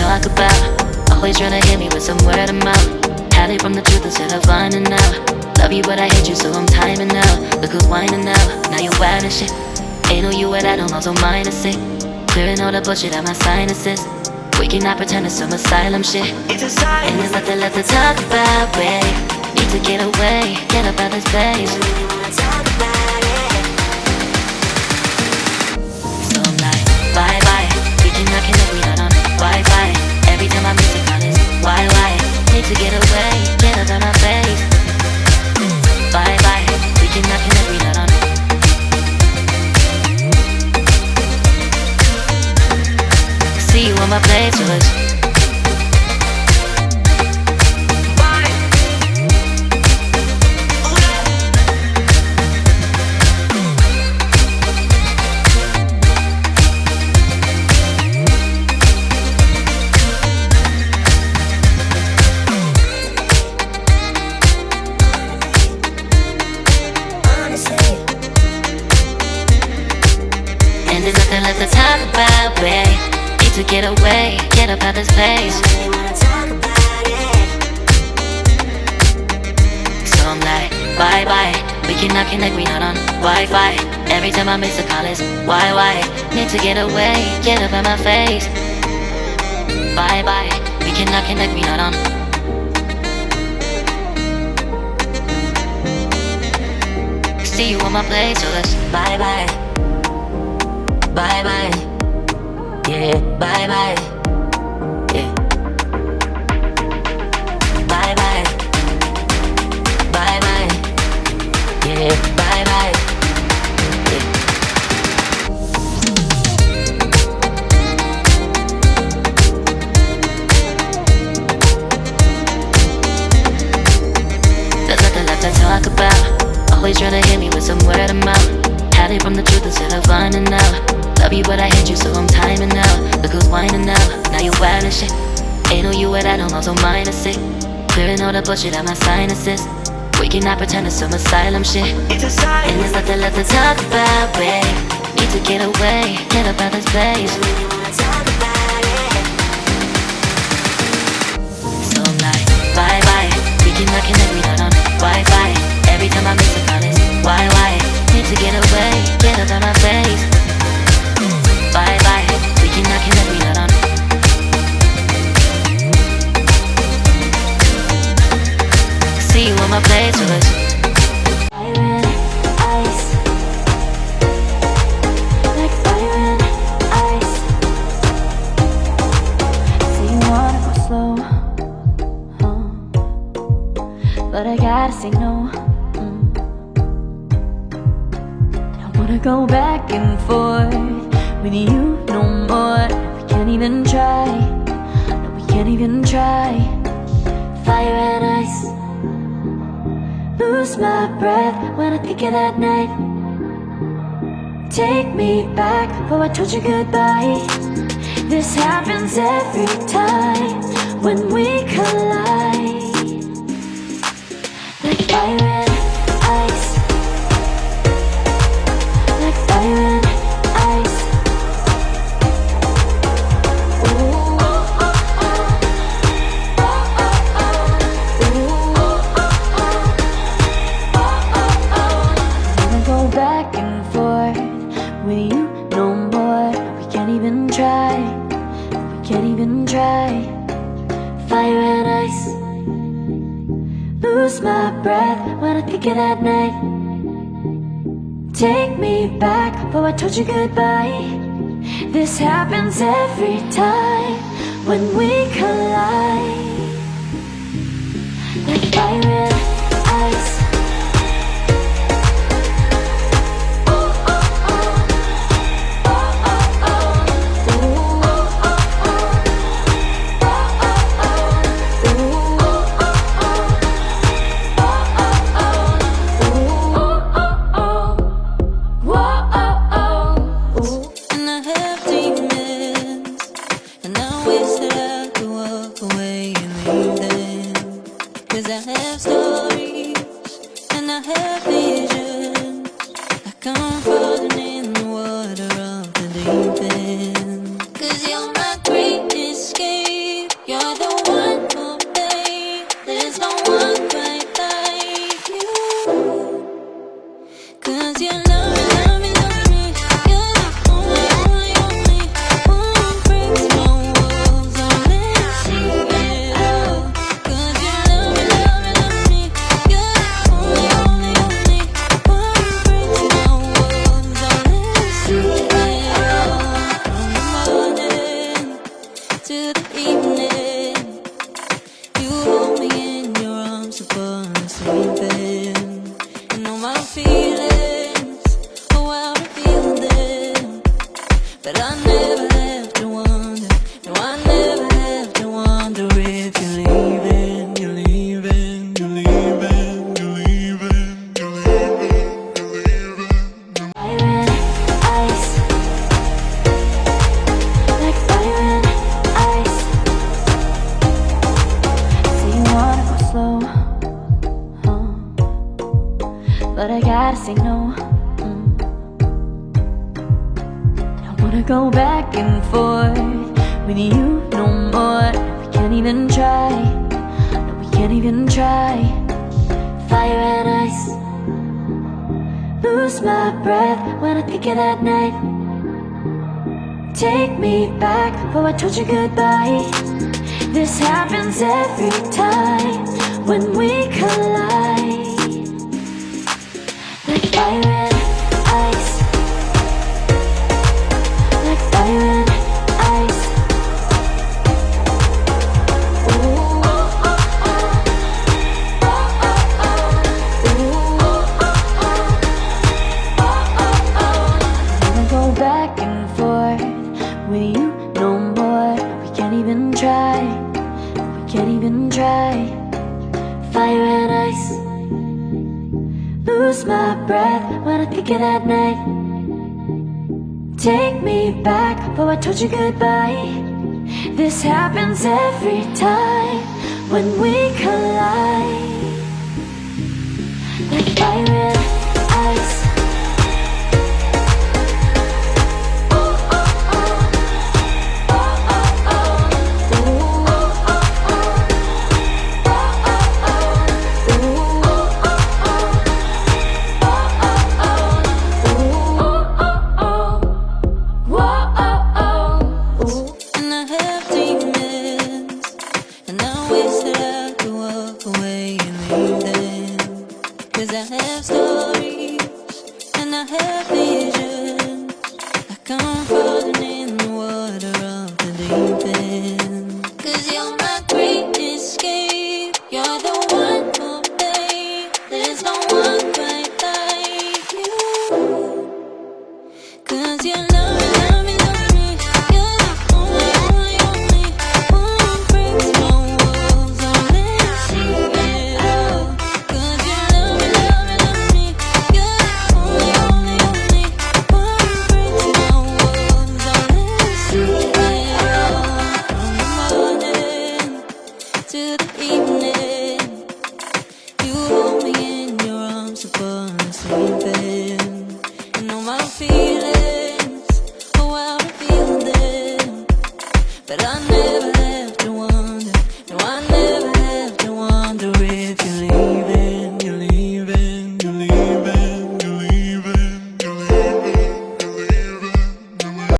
talk about. Always trying to hit me with some word of mouth. Hide it from the truth instead of finding out. Love you but I hate you so I'm timing out. Look who's whining now, now you wild and shit. Ain't no you at I don't also minus it. Clearing all the bullshit out my sinuses. We cannot pretend it's some asylum shit. It's a sign. And there's nothing left to talk about, babe. Need to get away, get up out this place. I really wanna talk about it. So I'm like, bye bye. We cannot connect, we not on Wi-Fi. Every time I miss a call it's why? Need to get away, get up out my face. Bye bye. We cannot connect, we not on. See you on my playlist. And there's nothing left to talk about, babe. Need to get away, get up out this place. I really wanna talk about it. So I'm like, bye bye. We cannot connect, we not on Wi-Fi. Every time I miss a call it's why? Need to get away, get up out my face. Bye bye. We cannot connect, we not on. See you on my place, so let's bye bye. Bye bye, yeah, bye bye, yeah. Bye bye, bye bye, yeah, bye bye, yeah. There's nothing left to talk about. Always trying to hit me with some word of mouth. Hide it from the truth instead of finding out. Love you but I hate you so I'm timing out. Look who's whining now, now you wild and shit. Ain't no you at I don't also minus it. Clearing all the bullshit out my sinuses. We cannot pretend it's some asylum shit. It's a sign. And there's nothing left to talk about, babe. Need to get away, get up out this place. I really wanna talk about it. So I'm like, bye bye. We cannot connect, we not on Wi-Fi. Every time I miss a call it's why? Need to get away, get up out my face. Bye bye, we cannot connect, we not on. See you on my playlist. Fire and ice, like fire and ice. Say you wanna go slow, but I gotta say no. I don't wanna go back and forth with you no more. We can't even try. No, we can't even try. Fire and ice. Lose my breath when I think of that night. Take me back before I told you goodbye. This happens every time when we collide. Like fire and ice. Like fire and ice. Fire and ice. Lose my breath when I think of that night. Take me back before I told you goodbye. This happens every time when we collide. Like fire and ice. Cause you're my greatest escape. but I gotta say no. Don't wanna go back and forth with you no more. We can't even try. No, we can't even try. Fire and ice. Lose my breath when I think of that night. Take me back before I told you goodbye. This happens every time when we collide. Like fire and ice. Like fire and ice. Ooh, oh, oh, oh. Oh, oh, oh. Ooh, oh, oh, oh. Oh, oh, oh. Never go back and forth with you no more. We can't even try. We can't even try. Fire and ice. Lose my breath when I think of that night. Take me back before I told you goodbye. This happens every time when we collide. Like fire and ice. Stories and I have visions. I come for the name.